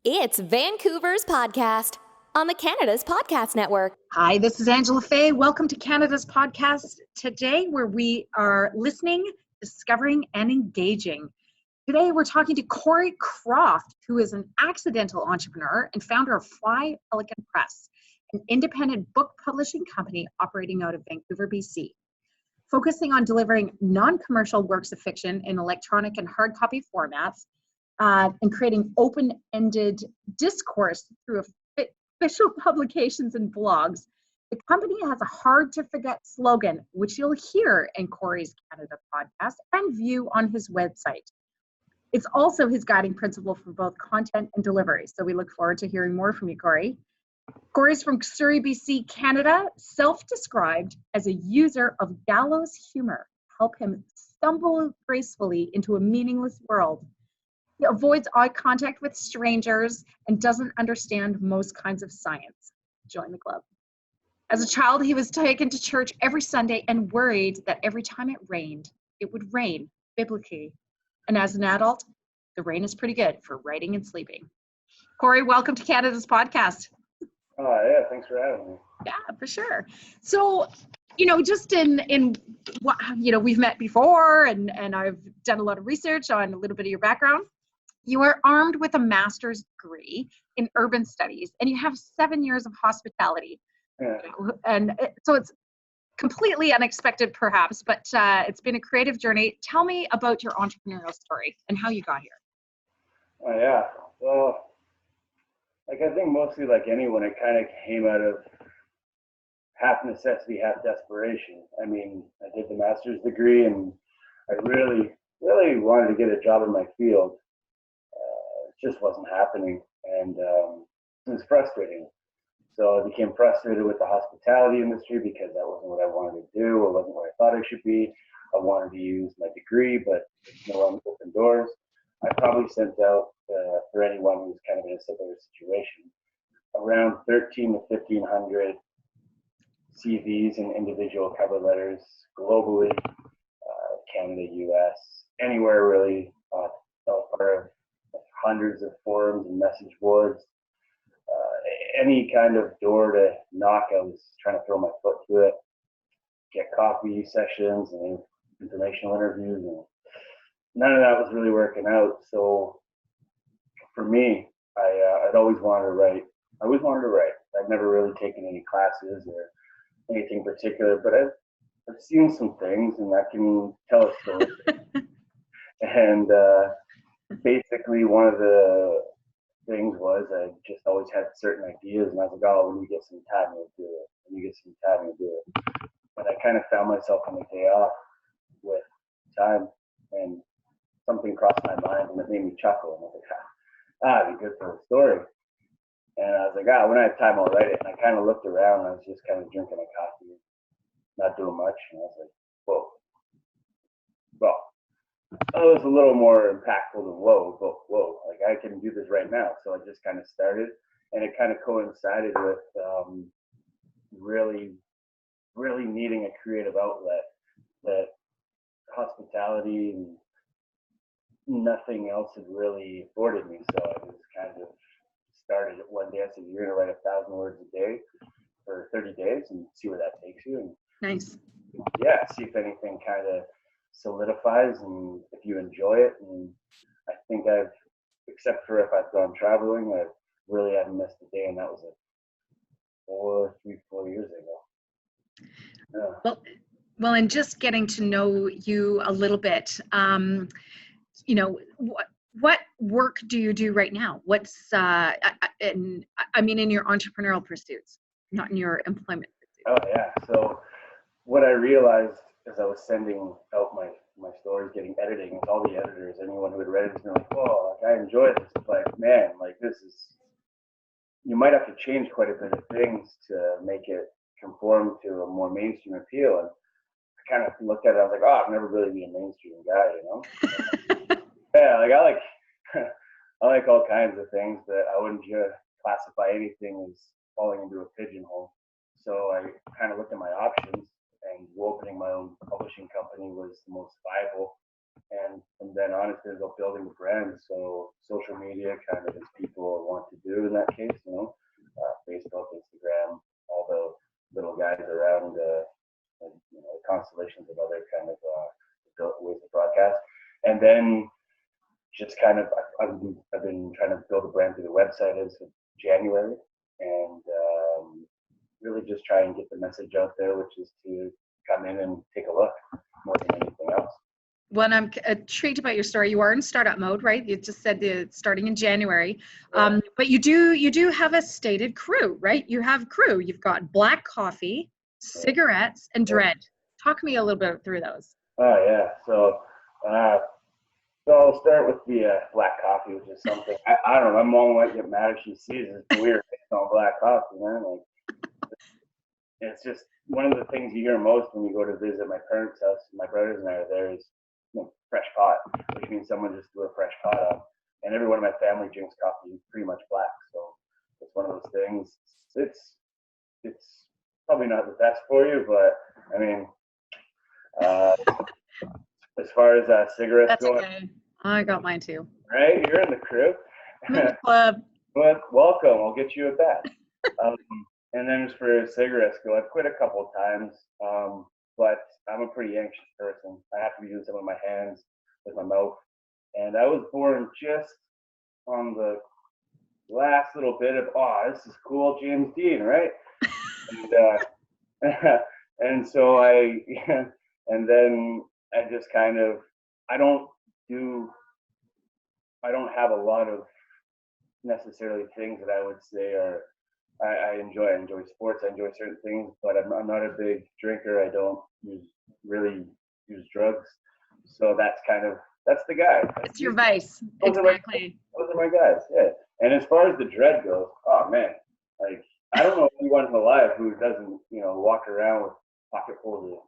It's Vancouver's podcast on the Canada's Podcast Network. Hi, this is Angela Fay. Welcome to Canada's podcast today, where we are listening, discovering, and engaging. Today, we're talking to Corey Croft, who is an accidental entrepreneur and founder of Fly Pelican Press, an independent book publishing company operating out of Vancouver, BC. Focusing on delivering non-commercial works of fiction in electronic and hard copy formats, and creating open-ended discourse through official publications and blogs. The company has a hard-to-forget slogan, which you'll hear in Corey's Canada podcast and view on his website. It's also his guiding principle for both content and delivery, so we look forward to hearing more from you, Corey. Corey's from Surrey, BC, Canada, self-described as a user of gallows humour. Help him stumble gracefully into a meaningless world. He avoids eye contact with strangers and doesn't understand most kinds of science. Join the club. As a child, he was taken to church every Sunday and worried that every time it rained, it would rain biblically. And as an adult, the rain is pretty good for writing and sleeping. Corey, welcome to Canada's podcast. Oh, yeah, thanks for having me. Yeah, for sure. So, just in what, we've met before and I've done a lot of research on a little bit of your background. You are armed with a master's degree in urban studies, and you have 7 years of hospitality. Yeah. And so it's completely unexpected, perhaps, but it's been a creative journey. Tell me about your entrepreneurial story and how you got here. Oh, yeah. Well, I think mostly like anyone, it kind of came out of half necessity, half desperation. I mean, I did the master's degree, and I really, really wanted to get a job in my field. It just wasn't happening, and it was frustrating. So I became frustrated with the hospitality industry because that wasn't what I wanted to do. It wasn't what I thought I should be. I wanted to use my degree, but no one opened doors. I probably sent out, for anyone who's kind of in a similar situation, around 13 to 1,500 CVs and individual cover letters globally, Canada, US, anywhere really. I was part of hundreds of forums and message boards. Any kind of door to knock, I was trying to throw my foot through it, get coffee sessions and informational interviews, and none of that was really working out. So for me, I'd always wanted to write. I'd never really taken any classes or anything particular, but I've seen some things, and I can tell a story. And basically, one of the things was I just always had certain ideas, and I was like, oh, when you get some time, you'll do it. But I kind of found myself on a day off with time, and something crossed my mind, and it made me chuckle. And I was like, it'd be good for a story. And I was like, when I have time, I'll write it. And I kind of looked around, and I was just kind of drinking a coffee, not doing much. And I was like, whoa. Well, it was a little more impactful than whoa, like I can do this right now. So I just kind of started, and it kind of coincided with really, really needing a creative outlet that hospitality and nothing else had really afforded me. So I just kind of started it one day. I said, you're going to write 1,000 words a day for 30 days and see where that takes you. And Nice. Yeah, see if anything kind of solidifies and if you enjoy it. And I think except for if I've gone traveling, I really haven't missed a day, and that was like 4 years ago. Yeah. Well, and just getting to know you a little bit, what work do you do right now? What's in your entrepreneurial pursuits, not in your employment pursuits? Oh yeah. So what I realized as I was sending out my stories, getting editing, with all the editors, anyone who had read it has been like, oh, like, I enjoy this, but man, like you might have to change quite a bit of things to make it conform to a more mainstream appeal. And I kind of looked at it, I was like, I've never really been a mainstream guy, Yeah, like I like all kinds of things, but I wouldn't just classify anything as falling into a pigeonhole. So I kind of looked at my options, and opening my own publishing company was the most viable. And from then on, it's been about building the brand. So social media kind of as people want that case, Facebook, Instagram, all the little guys around, and, constellations of other kind of ways to broadcast. And then just kind of, I've been trying to build a brand through the website as of January, and really just try and get the message out there, which is to come in and take a look more than anything else. Well, I'm intrigued about your story. You are in startup mode, right? You just said starting in January, but you do have a stated crew, right? You have crew. You've got black coffee, cigarettes, and dread. Talk to me a little bit through those. Oh yeah, so I'll start with the black coffee, which is something I don't know. My mom might get mad if she sees it. It's weird on black coffee, man. Like, it's just one of the things you hear most when you go to visit my parents' house. My brothers and I are there. Is fresh pot, which means someone just threw a fresh pot on. And every one of my family drinks coffee pretty much black. So it's one of those things. It's probably not the best for you, but I mean, as far as cigarettes go, okay. I got mine too. Right, you're in the crew. I'm in the club. But welcome. I'll get you a bat. And then as for cigarettes go, I've quit a couple of times. But I'm a pretty anxious person. I have to be doing something with my hands, with my mouth. And I was born just on the last little bit of, this is cool, James Dean, right? And, and so and then I just kind of, I don't have a lot of necessarily things that I would say are, I enjoy sports. I enjoy certain things, but I'm not a big drinker. I don't really use drugs. So that's the guy. It's your vice. Exactly. Those are my guys. Yeah. And as far as the dread goes, oh man, like I don't know anyone alive who doesn't, walk around with pocketfuls of,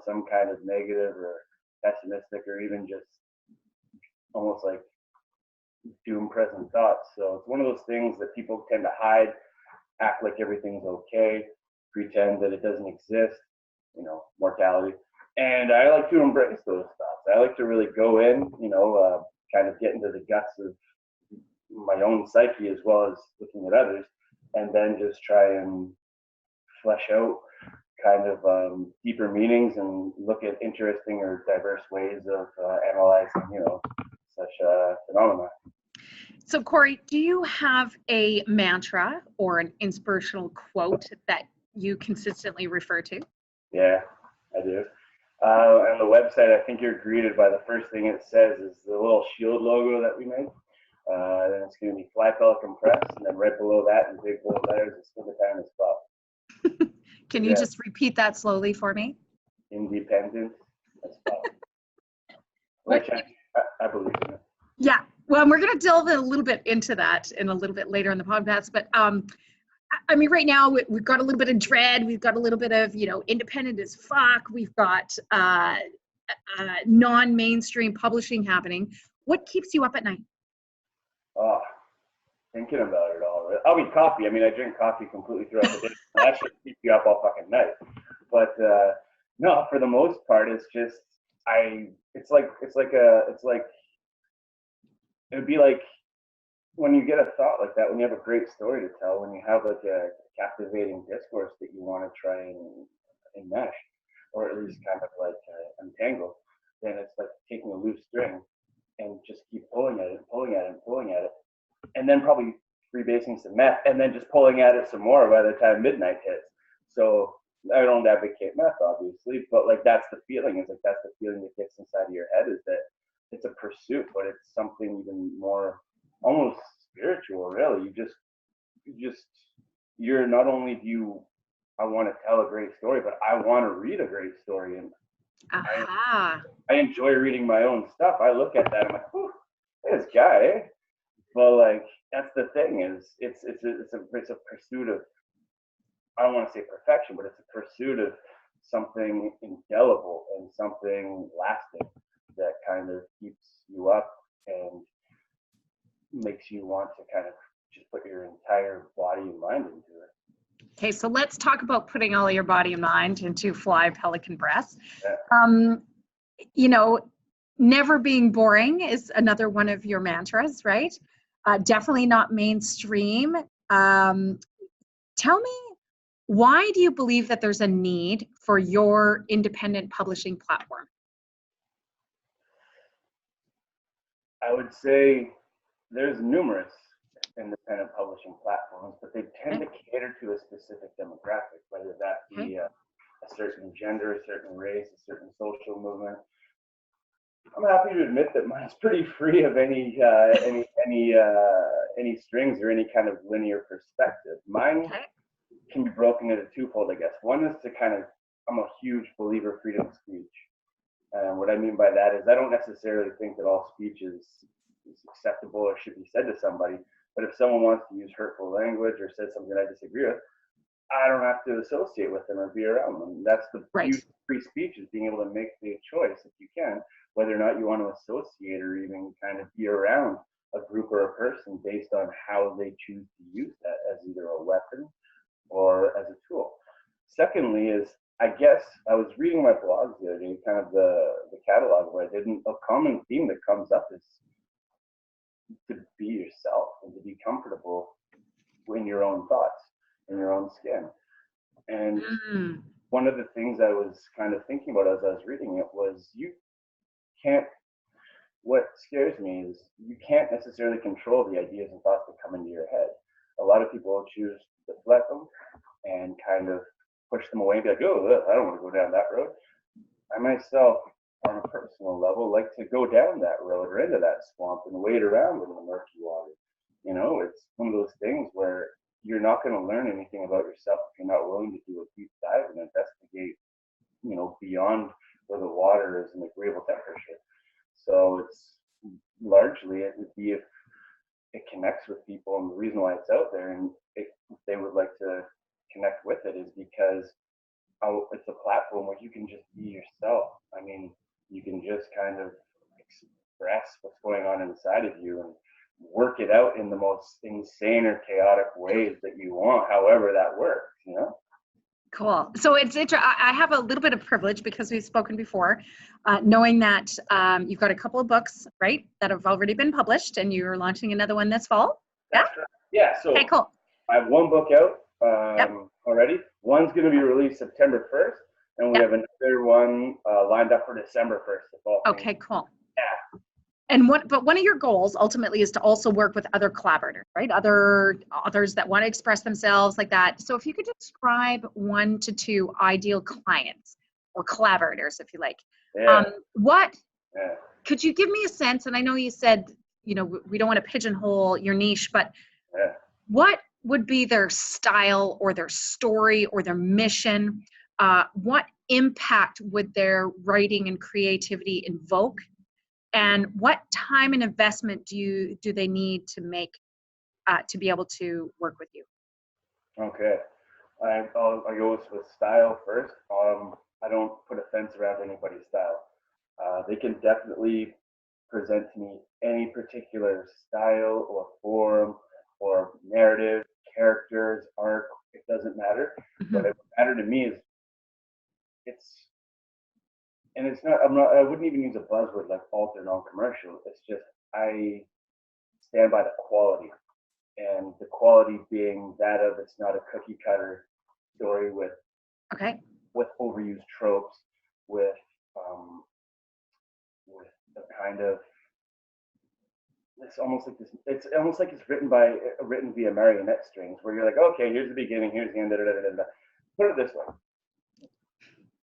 some kind of negative or pessimistic or even just almost like doom present thoughts. So it's one of those things that people tend to hide, act like everything's okay, pretend that it doesn't exist, mortality. And I like to embrace those thoughts. I like to really go in, kind of get into the guts of my own psyche as well as looking at others, and then just try and flesh out kind of deeper meanings and look at interesting or diverse ways of analyzing, such phenomena. So Corey, do you have a mantra or an inspirational quote that you consistently refer to? Yeah, I do. On the website, I think you're greeted by the first thing it says is the little shield logo that we made. Then it's going to be Fly Pelican Press, and then right below that in big bold letters, it's Independence Club. Can you just repeat that slowly for me? Independence Club. Which I believe in it. Yeah. Well, we're going to delve a little bit into that in a little bit later in the podcast. But I mean, right now we've got a little bit of dread. We've got a little bit of, independent as fuck. We've got non-mainstream publishing happening. What keeps you up at night? Oh, thinking about it all. I'll be coffee. I mean, I drink coffee completely throughout the day. That should keep you up all fucking night. But no, for the most part, it's just it would be like when you get a thought like that, when you have a great story to tell, when you have like a captivating discourse that you want to try and enmesh, or at least kind of like untangle, then it's like taking a loose string and just keep pulling at it, and then probably freebasing some meth, and then just pulling at it some more by the time midnight hits. So I don't advocate meth, obviously, but like that's the feeling. It's like that's the feeling that gets inside of your head, is that it's a pursuit, but it's something even more almost spiritual, really. You're not only I want to tell a great story, but I want to read a great story. And I enjoy reading my own stuff. I look at that, I'm like, whew, this guy, eh? But like, that's the thing, is it's a pursuit of, I don't want to say perfection, but it's a pursuit of something indelible and something lasting that kind of keeps you up and makes you want to kind of just put your entire body and mind into it. Okay, so let's talk about putting all your body and mind into Fly Pelican Press. Yeah. Never being boring is another one of your mantras, right? definitely not mainstream. Tell me, why do you believe that there's a need for your independent publishing platform? I would say there's numerous independent publishing platforms, but they tend to cater to a specific demographic, whether that be a certain gender, a certain race, a certain social movement. I'm happy to admit that mine's pretty free of any strings or any kind of linear perspective. Mine can be broken into twofold, I guess. One is to I'm a huge believer in freedom of speech. And what I mean by that is I don't necessarily think that all speech is acceptable or should be said to somebody. But if someone wants to use hurtful language or says something I disagree with, I don't have to associate with them or be around them. That's the beauty of free speech, is being able to make the choice, if you can, whether or not you want to associate or even kind of be around a group or a person based on how they choose to use that as either a weapon or as a tool. Secondly is, I guess I was reading my blogs the other day, kind of the catalog where I did, a common theme that comes up is to be yourself and to be comfortable in your own thoughts, in your own skin. And one of the things I was kind of thinking about as I was reading it was, what scares me is you can't necessarily control the ideas and thoughts that come into your head. A lot of people choose to deflect them and kind of push them away and be like, oh, I don't want to go down that road. I myself, on a personal level, like to go down that road or into that swamp and wade around in the murky water. You know, it's one of those things where you're not going to learn anything about yourself if you're not willing to do a deep dive and investigate, beyond where the water is an agreeable temperature. So it's largely, it would be if it connects with people, and the reason why it's out there and if they would like to connect with it is because it's a platform where you can just be yourself. I mean, you can just kind of express what's going on inside of you and work it out in the most insane or chaotic ways that you want, however that works, Cool. So it's I have a little bit of privilege because we've spoken before, knowing that you've got a couple of books, right, that have already been published, and you're launching another one this fall. That's right. Yeah. So okay, cool. I have one book out already. One's going to be released September 1st, and we have another one lined up for December 1st. Okay, cool. Yeah. And one of your goals ultimately is to also work with other collaborators, right? Other authors that want to express themselves like that. So if you could describe 1 to 2 ideal clients or collaborators, if you like, could you give me a sense? And I know you said, we don't want to pigeonhole your niche, but what would be their style or their story or their mission? What impact would their writing and creativity invoke? And what time and investment do they need to make to be able to work with you? Okay, I'll go with style first. I don't put a fence around anybody's style. They can definitely present to me any particular style or form or narrative, characters, arc. It doesn't matter. What would matter to me is it's not. I wouldn't even use a buzzword like alter non-commercial. It's just I stand by the quality, and the quality being that of it's not a cookie cutter story with overused tropes, with a kind of it's almost like it's written via marionette strings, where you're like, okay, here's the beginning, here's the end. Da, da, da, da, da. Put it this way: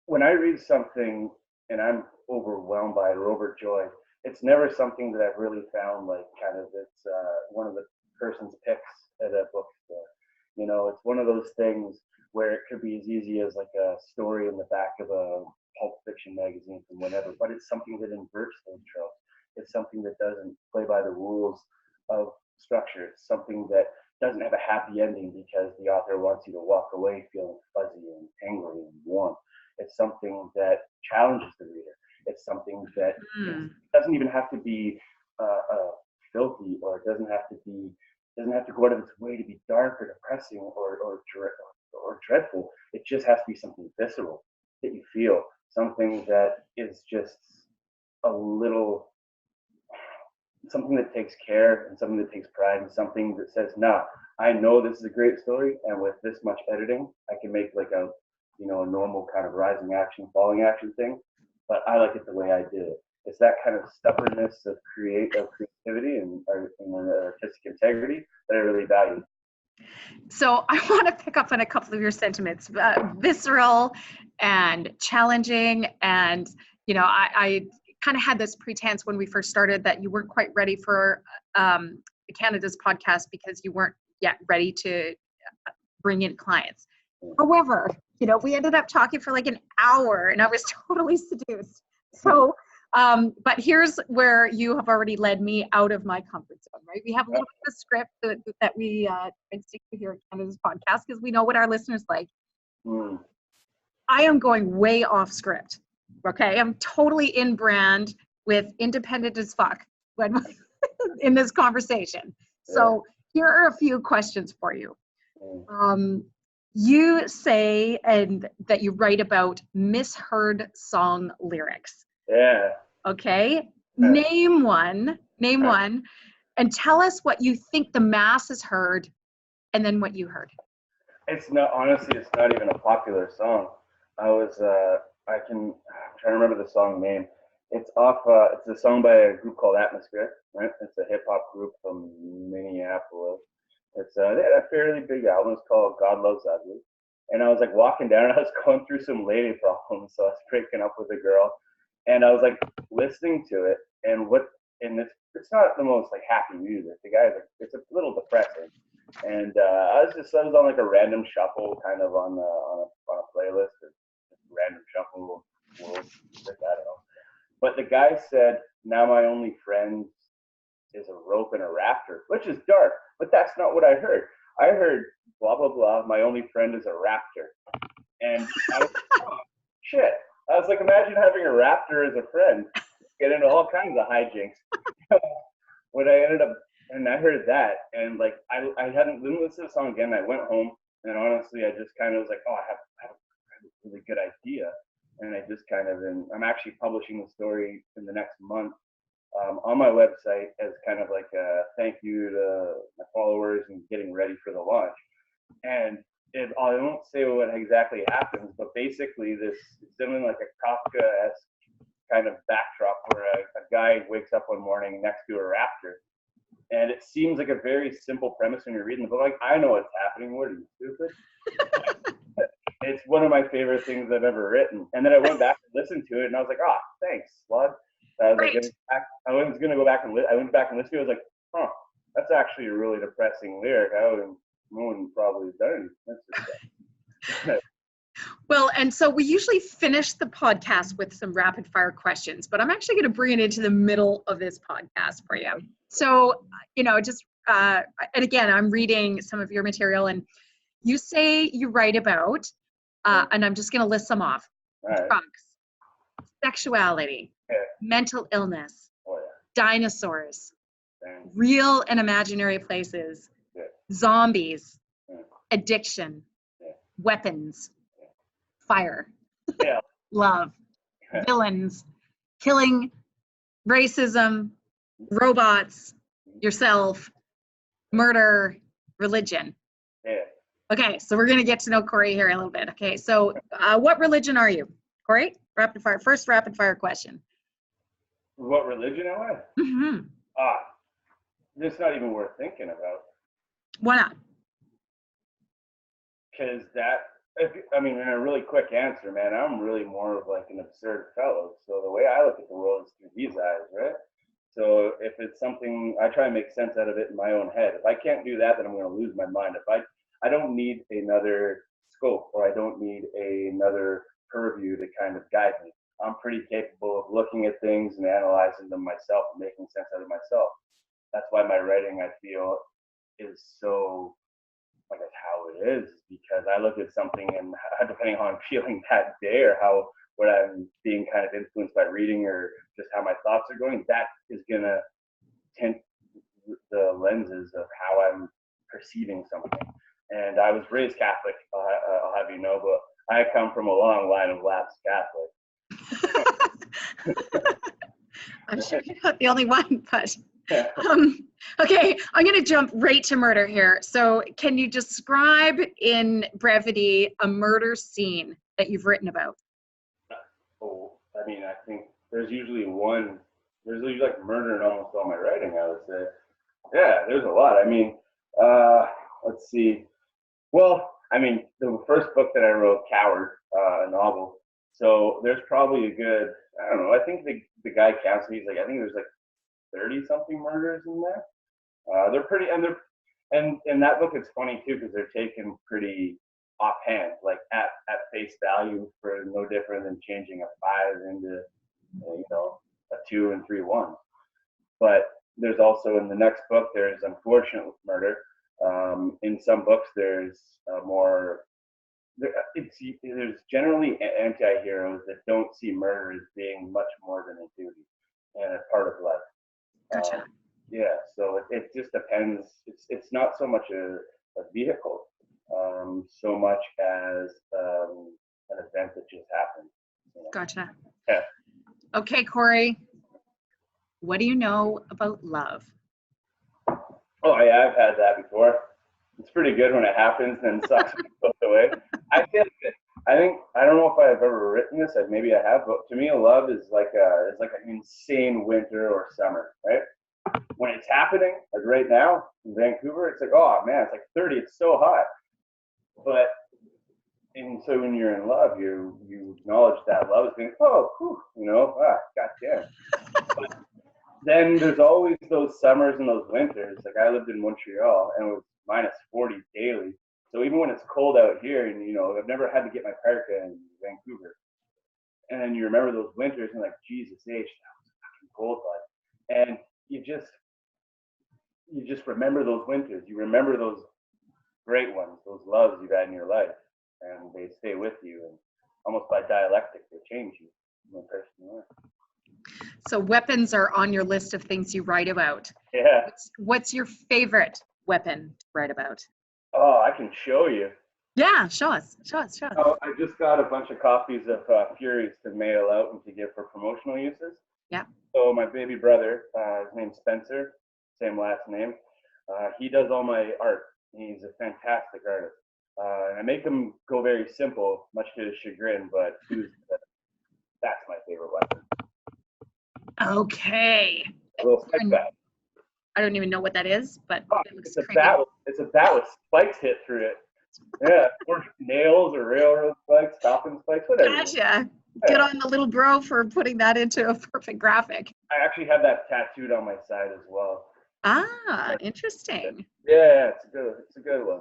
when I read something and I'm overwhelmed by it or overjoyed, it's never something that I've really found like kind of it's one of the person's picks at a bookstore. It's one of those things where it could be as easy as like a story in the back of a pulp fiction magazine from whenever, but it's something that inverts those tropes. It's something that doesn't play by the rules of structure. It's something that doesn't have a happy ending because the author wants you to walk away feeling fuzzy and tingly and warm. It's something that challenges the reader. It's something that doesn't even have to be filthy, or it doesn't have to go out of its way to be dark or depressing or dreadful. It just has to be something visceral that you feel, something that is just a little something that takes care and something that takes pride and something that says, nah, I know this is a great story, and with this much editing, I can make like a, a normal kind of rising action, falling action thing, but I like it the way I did it. It's that kind of stubbornness of creativity and artistic integrity that I really value. So I want to pick up on a couple of your sentiments, visceral and challenging. And, I kind of had this pretense when we first started that you weren't quite ready for Canada's podcast because you weren't yet ready to bring in clients. However, we ended up talking for like an hour and I was totally seduced. So, but here's where you have already led me out of my comfort zone, right? We have a little bit of a script that we stick to here at Canada's podcast because we know what our listeners like. I am going way off script. Okay. I'm totally in brand with independent as fuck when in this conversation. So here are a few questions for you. You say that you write about misheard song lyrics. Yeah. Okay. Name one, and tell us what you think the masses heard and then what you heard. It's not even a popular song. I'm trying to remember the song name. It's a song by a group called Atmosphere, right? It's a hip hop group from Minneapolis. They had a fairly big album. It's called God Loves Ugly. And I was like walking down and I was going through some lady problems. So I was breaking up with a girl and I was like listening to it it's not the most like happy music. The guy's like, it's a little depressing. And I was on like a random shuffle kind of on a playlist or random shuffle. I don't know. But the guy said, now my only friend is a rope and a rafter, which is dark, but that's not what I heard. I heard blah, blah, blah. My only friend is a raptor. And I was like, oh, shit. I was like, imagine having a raptor as a friend. Get into all kinds of hijinks. When I heard that, and like, I didn't listen to the song again. I went home, and honestly, I just kind of was like, oh, I have a really good idea. And I just I'm actually publishing the story in the next month on my website as kind of like a thank you to my followers and getting ready for the launch. And I won't say what exactly happens, but basically it's something like a Kafka-esque kind of backdrop where a guy wakes up one morning next to a raptor. And it seems like a very simple premise when you're reading the book. Like, I know what's happening. What are you, stupid? It's one of my favorite things I've ever written. And then I went back and listened to it, and I was like, oh, thanks, Slud. I was going to go back and I went back and listened to it. I was like, huh, that's actually a really depressing lyric. I wouldn't probably have done anything. Well, and so we usually finish the podcast with some rapid fire questions, but I'm actually going to bring it into the middle of this podcast for you. So, and again, I'm reading some of your material, and you say you write about, and I'm just going to list some off. Right. Drugs, sexuality, mental illness, dinosaurs, real and imaginary places, zombies, addiction, weapons, fire, love, villains, killing, racism, robots, yourself, murder, religion. Okay, so we're going to get to know Corey here a little bit. Okay, so what religion are you, Corey? First rapid fire question. What religion am I? Mm-hmm. It's not even worth thinking about. Why not? Because in a really quick answer, man, I'm really more of like an absurd fellow. So the way I look at the world is through these eyes, right? So if it's something, I try and make sense out of it in my own head. If I can't do that, then I'm going to lose my mind. I don't need another scope, or I don't need another purview to kind of guide me. I'm pretty capable of looking at things and analyzing them myself and making sense out of myself. That's why my writing, I feel, is so, like, that's how it is, because I look at something and depending on how I'm feeling that day or what I'm being kind of influenced by reading or just how my thoughts are going, that is going to tint the lenses of how I'm perceiving something. And I was raised Catholic, I'll have you know, but I come from a long line of lapsed Catholic. I'm sure you're not the only one, but Yeah. Okay, I'm going to jump right to murder here. So can you describe in brevity a murder scene that you've written about? Oh, I mean, I think there's usually like murder in almost all my writing, I would say. Yeah, there's a lot. I mean, let's see. Well, I mean, the first book that I wrote, Coward, a novel. So there's probably a good, I don't know, I think the guy counts, he's like, I think there's like 30 something murders in there. They're pretty, and in that book it's funny too because they're taken pretty offhand, like at face value, for no different than changing a 5 into a 2 and 3 1s. But there's also in the next book there's unfortunate murder. In some books there's there's generally anti-heroes that don't see murder as being much more than a duty and a part of life. Gotcha. Yeah, so it just depends. It's not so much a vehicle, so much as an event that just happened. Gotcha. Yeah. Okay, Corey, what do you know about love? Oh yeah, I've had that before. It's pretty good when it happens, and sucks when it goes away. I feel like I don't know if I've ever written this. Maybe I have, but to me, love is like an insane winter or summer, right? When it's happening, like right now in Vancouver, it's like, oh man, it's like 30, it's so hot. And so when you're in love, you acknowledge that love is being, oh, whew, goddamn. But then there's always those summers and those winters. Like I lived in Montreal and it was -40 daily. So even when it's cold out here, and I've never had to get my parka in Vancouver. And then you remember those winters and like, Jesus H, that was fucking cold, bud. And you just remember those winters. You remember those great ones, those loves you've had in your life, and they stay with you. And almost by dialectic, they change you from the person you are. So weapons are on your list of things you write about. Yeah. What's your favorite weapon to write about? Oh, I can show you. Yeah, show us. Oh, I just got a bunch of copies of Furies to mail out and to give for promotional uses. Yeah. So my baby brother, his name's Spencer, same last name. He does all my art. He's a fantastic artist. And I make them go very simple, much to his chagrin, but that's my favorite weapon. Okay. A little spike bat. I don't even know what that is, but it looks It's creepy. it's a bat with spikes hit through it. Yeah, or nails or railroad spikes, stopping spikes, whatever. Gotcha. Good on the little bro for putting that into a perfect graphic. I actually have that tattooed on my side as well. Ah, interesting. Yeah, it's a good one.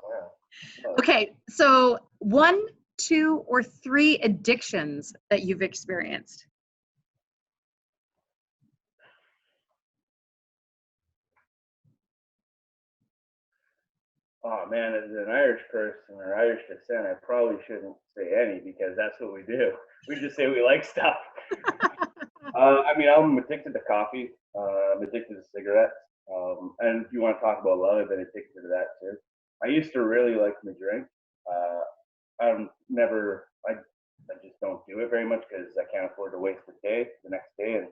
Yeah. Okay, so 1, 2, or 3 addictions that you've experienced. Oh man, as an Irish person or Irish descent, I probably shouldn't say any because that's what we do. We just say we like stuff. I mean, I'm addicted to coffee. I'm addicted to cigarettes. And if you want to talk about love, I've been addicted to that too. I used to really like my drink. I just don't do it very much because I can't afford to waste the next day.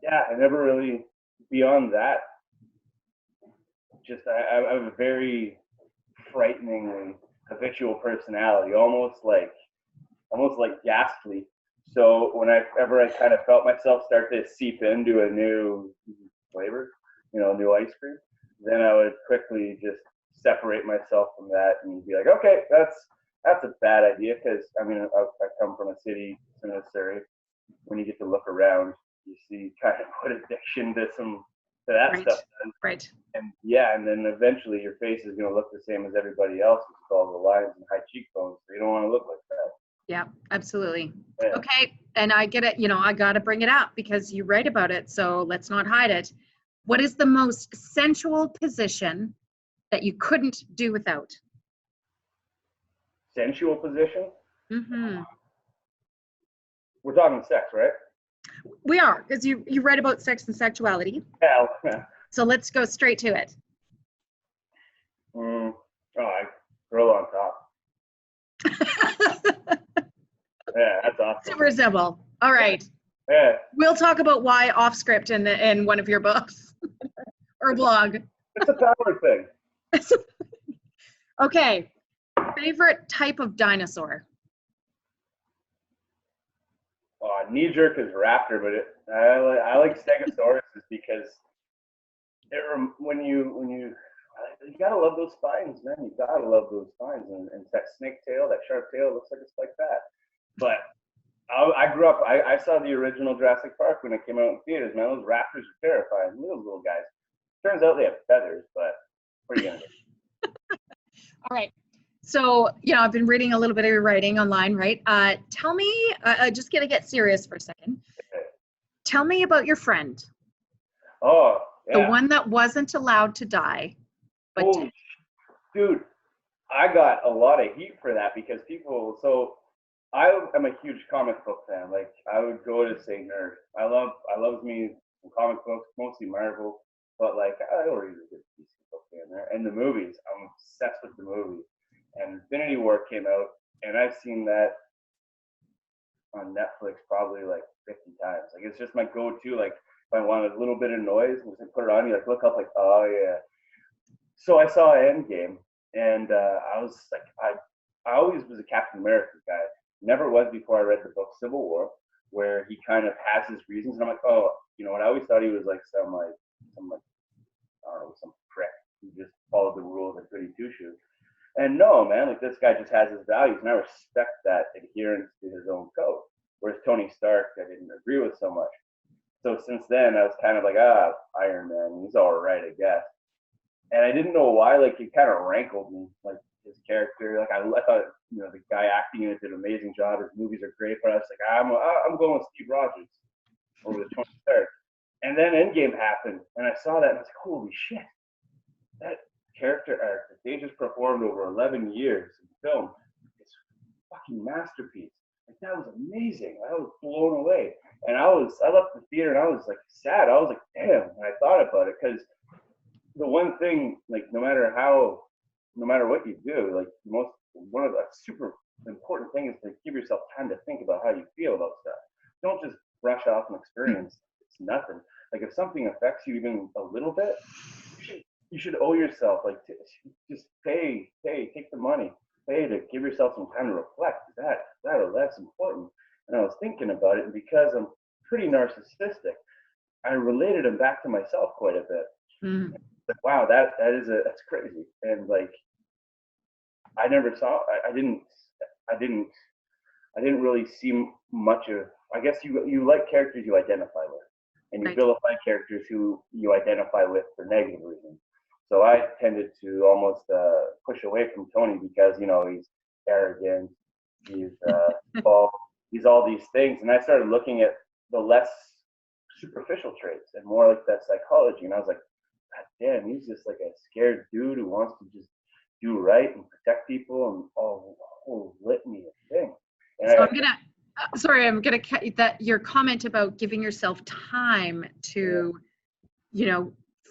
Yeah, I never really, beyond that, just I have a very frighteningly habitual personality, almost like ghastly. So whenever I kind of felt myself start to seep into a new flavor, new ice cream, then I would quickly just separate myself from that and be like, okay, that's a bad idea. Because I mean, I come from a city, Surrey. When you get to look around, you see kind of what addiction to that Right. stuff does. Right. And yeah, and then eventually your face is going to look the same as everybody else with all the lines and high cheekbones. So you don't want to look like that. Yeah, absolutely. Yeah. Okay, and I get it, I got to bring it up because you write about it, so let's not hide it. What is the most sensual position that you couldn't do without? Sensual position? Mm-hmm. We're talking sex, right? We are, because you write about sex and sexuality. Yeah. So let's go straight to it. Girl on top. Yeah, that's awesome. Super simple. All right. Yeah. We'll talk about why off script in one of your books or blog. It's a power thing. Okay. Favorite type of dinosaur? Knee jerk is raptor, but I like Stegosaurus because when you gotta love those spines, man. You gotta love those spines, and that snake tail, that sharp tail, looks like it's like that. But I grew up. I saw the original Jurassic Park when it came out in theaters. Man, those raptors are terrifying. Little guys. Turns out they have feathers, but what are you gonna do? All right. So, I've been reading a little bit of your writing online, right? Tell me, just gonna get serious for a second. Okay. Tell me about your friend. Oh, yeah. The one that wasn't allowed to die. But Holy dude, I got a lot of heat for that because people, so I am a huge comic book fan. Like, I would go to say nerd. I love me some comic books, mostly Marvel, but like I already read a decent book in there. And the movies, I'm obsessed with the movies. And Infinity War came out, and I've seen that on Netflix probably like 50 times. Like, it's just my go-to. Like, if I want a little bit of noise, just put it on. You like look up, like, oh yeah. So I saw Endgame, and I was like, I always was a Captain America guy. Never was before I read the book Civil War, where he kind of has his reasons, and I'm like, oh, you know what? I always thought he was like some I don't know, some prick who just followed the rules like goody two shoes. And no, man, like this guy just has his values, and I respect that adherence to his own code. Whereas Tony Stark, I didn't agree with so much. So since then, I was kind of like, Iron Man, he's all right, I guess. And I didn't know why, like, it kind of rankled me, like his character. Like, I thought, the guy acting in it did an amazing job. His movies are great, but I was like, I'm going with Steve Rogers over the Tony Stark. And then Endgame happened, and I saw that, and I was like, holy shit, that character arc that they just performed over 11 years in film is a fucking masterpiece. Like, that was amazing. I was blown away. And I left the theater, and I was like sad. I was like, damn. And I thought about it, because the one thing, like, no matter what you do, like, one of the super important things is to give yourself time to think about how you feel about stuff. Don't just brush off an experience. It's nothing. Like, if something affects you even a little bit, you should owe yourself, like, just take the money, pay to give yourself some time to reflect. That's important. And I was thinking about it, and because I'm pretty narcissistic, I related them back to myself quite a bit. Mm. Like, wow, that's crazy. And like, I didn't really see much of. I guess you like characters you identify with, and you vilify characters who you identify with for negative reasons. So I tended to almost push away from Tony because he's arrogant, he's he's all these things, and I started looking at the less superficial traits and more like that psychology, and I was like, God damn, he's just like a scared dude who wants to just do right and protect people and whole litany of things. And so I'm gonna cut that your comment about giving yourself time to,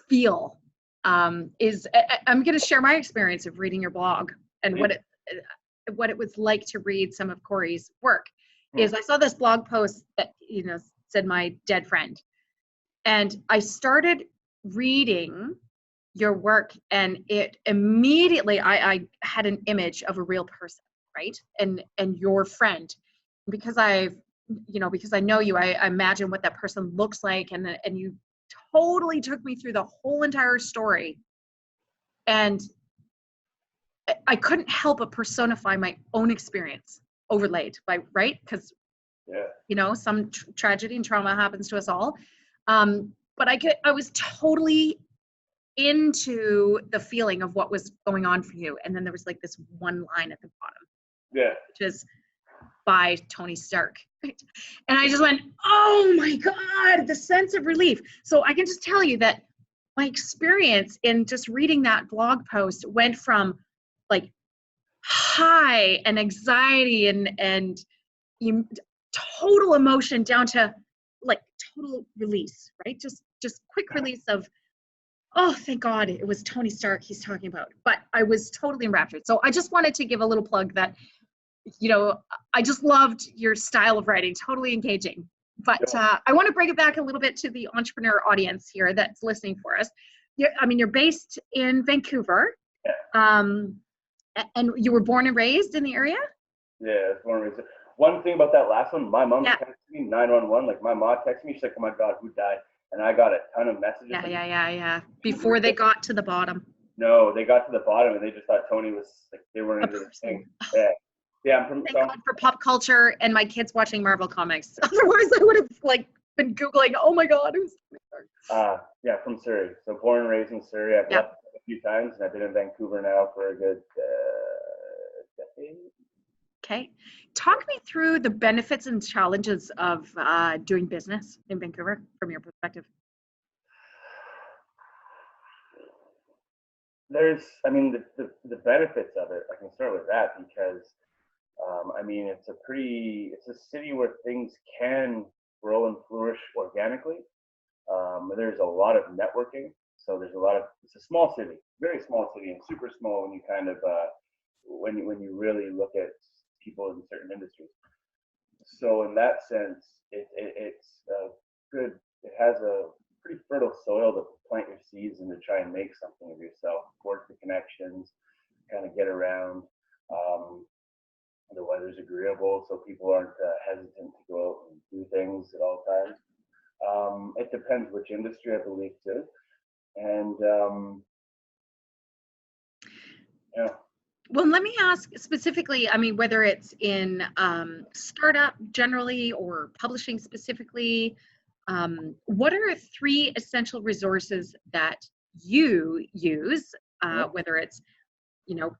feel. I'm gonna share my experience of reading your blog and what it was like to read some of Corey's work. Is I saw this blog post that said my dead friend, and I started reading your work, and it immediately I had an image of a real person, right? And your friend, because I know you, I imagine what that person looks like, and you totally took me through the whole entire story, and I couldn't help but personify my own experience overlaid by, right? Because some tragedy and trauma happens to us all. But I was totally into the feeling of what was going on for you. And then there was like this one line at the bottom. Yeah. Which is by Tony Stark. Right? And I just went, oh my God, the sense of relief. So I can just tell you that my experience in just reading that blog post went from like high and anxiety and total emotion down to like total release, right? Just quick release of, oh, thank God it was Tony Stark he's talking about. But I was totally enraptured. So I just wanted to give a little plug that, I just loved your style of writing, totally engaging. But I want to bring it back a little bit to the entrepreneur audience here that's listening for us. You're based in Vancouver, and you were born and raised in the area? Yeah, it's born and raised. One thing about that last one, my mom texted me 911. Like my mom texted me, she's like, "Oh my God, who died?" And I got a ton of messages. Yeah. Before they got to the bottom. No, they got to the bottom and they just thought Tony was like, they weren't into the thing. Yeah. Thank God for pop culture and my kids watching Marvel comics. Otherwise, I would have been Googling, "Oh my God, who's?" Yeah, from Surrey. So born and raised in Surrey. I've left a few times, and I've been in Vancouver now for a good decade. Okay. Talk me through the benefits and challenges of doing business in Vancouver from your perspective. There's, the benefits of it, I can start with that because, it's a city where things can grow and flourish organically. There's a lot of networking. So it's a small city, very small city, and super small when you kind of, when you really look at people in certain industries. So in that sense, it's good. It has a pretty fertile soil to plant your seeds and to try and make something of yourself, forge the connections, kind of get around. The weather's agreeable, so people aren't hesitant to go out and do things at all times. It depends which industry, I believe, too. And Well, let me ask specifically, whether it's in startup generally or publishing specifically, what are 3 essential resources that you use, whether it's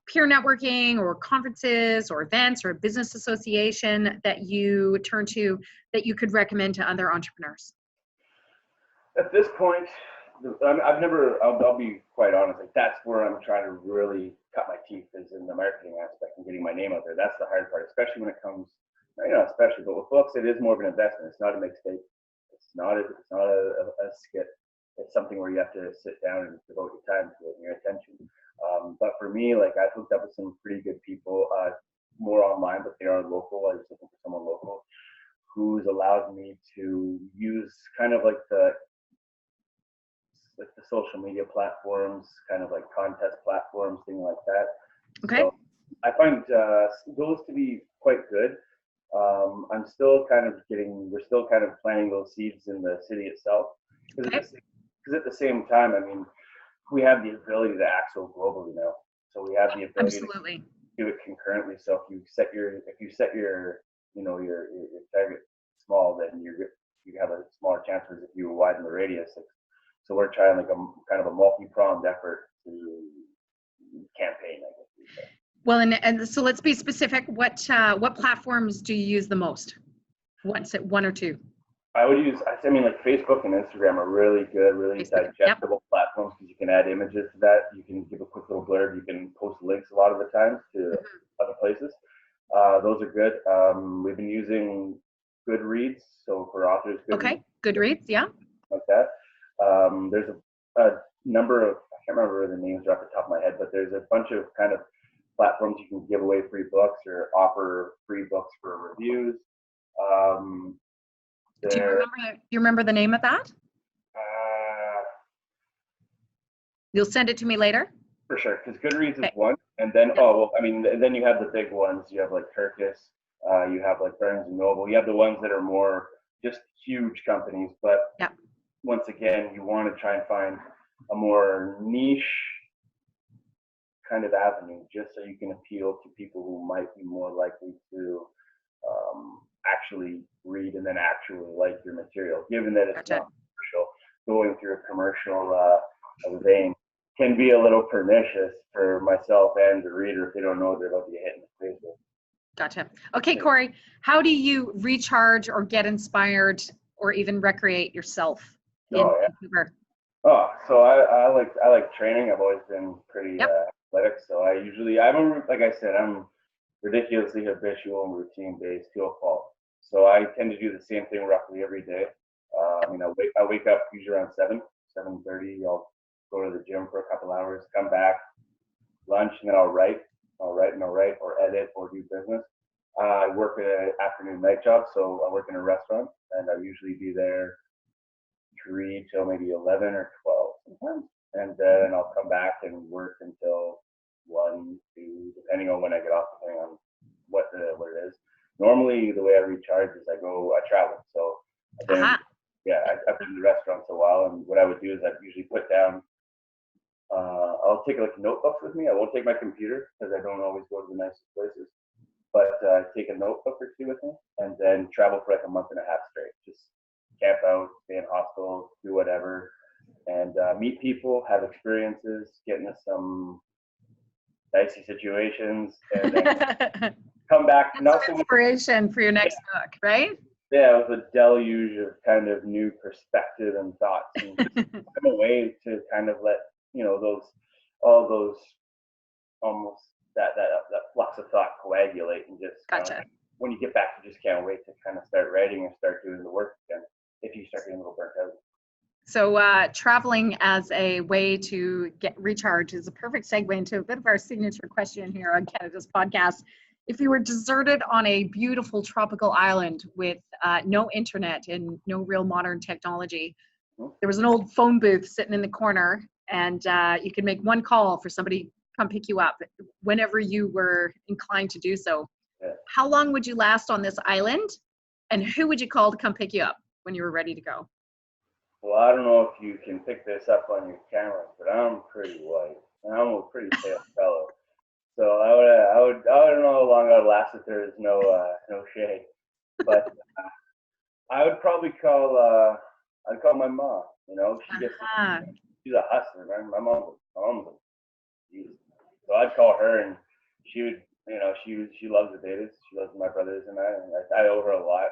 peer networking or conferences or events or a business association that you turn to that you could recommend to other entrepreneurs? At this point, I'll be quite honest, that's where I'm trying to really cut my teeth, is in the marketing aspect and getting my name out there. That's the hard part, especially when it comes, especially, but with books, it is more of an investment. It's not a mixtape. It's not a skit. It's something where you have to sit down and devote your time to it and your attention. But for me, I've hooked up with some pretty good people, more online, but they are local. I was looking for someone local who's allowed me to use kind of the social media platforms, kind of like contest platforms, things like that. Okay. So I find those to be quite good. We're still kind of planting those seeds in the city itself. Because at the same time, we have the ability to act so globally now. So we have the ability to do it concurrently. So if you set your target small, then you have a smaller chance as if you widen the radius. So we're trying kind of a multi-pronged effort to campaign, I guess you say. Well, and so let's be specific. What platforms do you use the most? What's it, 1 or 2? I would use, Facebook and Instagram are really good, really digestible platforms because you can add images to that. You can give a quick little blurb. You can post links a lot of the times to other places. Those are good. We've been using Goodreads, so for authors. Goodreads, yeah. Like that. There's a number of, I can't remember the names off the top of my head, but there's a bunch of kind of platforms you can give away free books or offer free books for reviews. Do you remember the name of that? You'll send it to me later? For sure, because Goodreads is one, and then and then you have the big ones. You have Kirkus, you have Barnes and Noble. You have the ones that are more just huge companies, but once again, you want to try and find a more niche kind of avenue, just so you can appeal to people who might be more likely to actually read and then actually like your material, given that it's not commercial. Going through a commercial vein can be a little pernicious for myself and the reader if they don't know what they're about to get hit in the face with. Gotcha. Okay, Corey, how do you recharge or get inspired or even recreate yourself in Vancouver? So I like training. I've always been pretty athletic. So I'm ridiculously habitual and routine based to a fault. So I tend to do the same thing roughly every day. I wake up usually around 7:30. I'll go to the gym for a couple hours, come back, lunch, and then I'll write or edit or do business. I work an afternoon night job, so I work in a restaurant, and I usually be there 3 till maybe 11 or 12 sometimes, and then I'll come back and work until 1, 2, depending on when I get off, depending on what it is. Normally, the way I recharge is I travel. So I've been in the restaurants a while, and what I would do is I'd usually put down. I'll take like notebooks with me. I won't take my computer because I don't always go to the nicest places. But take a notebook or two with me, and then travel for like a month and a half straight. Just camp out, stay in hostels, do whatever, and meet people, have experiences, get into some dicey situations, and then come back. That's some inspiration for your next book, right? Yeah, it was a deluge of kind of new perspective and thoughts, and just come away to kind of let all those almost that flux of thought coagulate, and just gotcha. When you get back, you just can't wait to kind of start writing and start doing the work again. If you start getting a little burnt out. So traveling as a way to get recharge is a perfect segue into a bit of our signature question here on Canada's podcast. If you were deserted on a beautiful tropical island with no internet and no real modern technology, there was an old phone booth sitting in the corner, and you could make one call for somebody to come pick you up whenever you were inclined to do so. Yeah. How long would you last on this island, and who would you call to come pick you up when you were ready to go? Well, I don't know if you can pick this up on your camera, but I'm pretty white, and I'm a pretty pale fellow. So I don't know how long I'd last if there is no shade. But I would probably call I'd call my mom. She's a hustler, man. My mom's so I'd call her, and she would, she loves the Davids. She loves my brothers and I owe her a lot,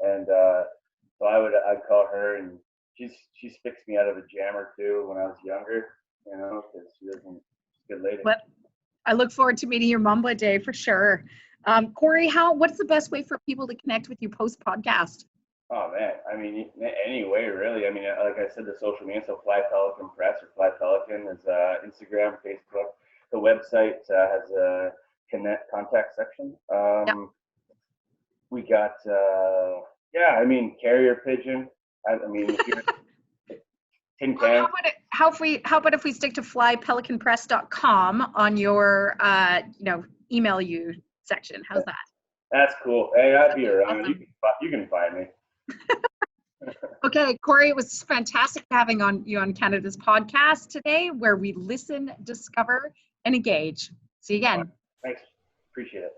and so I'd call her, and she's fixed me out of a jam or two when I was younger, because she's a good lady. Well, I look forward to meeting your mom one day for sure. Corey, what's the best way for people to connect with you post podcast? Oh man, I mean, any way really. I mean, like I said, the social media, so Fly Pelican Press or Fly Pelican is Instagram, Facebook. The website has a contact section. We got carrier pigeon. If you're tin can. How about if we stick to flypelicanpress.com on your email you section? How's that? That's cool. Hey, I'd be around. Awesome. You can find me. Okay, Corey, it was fantastic having you on Canada's podcast today, where we listen, discover, and engage. See you again. Thanks. Appreciate it.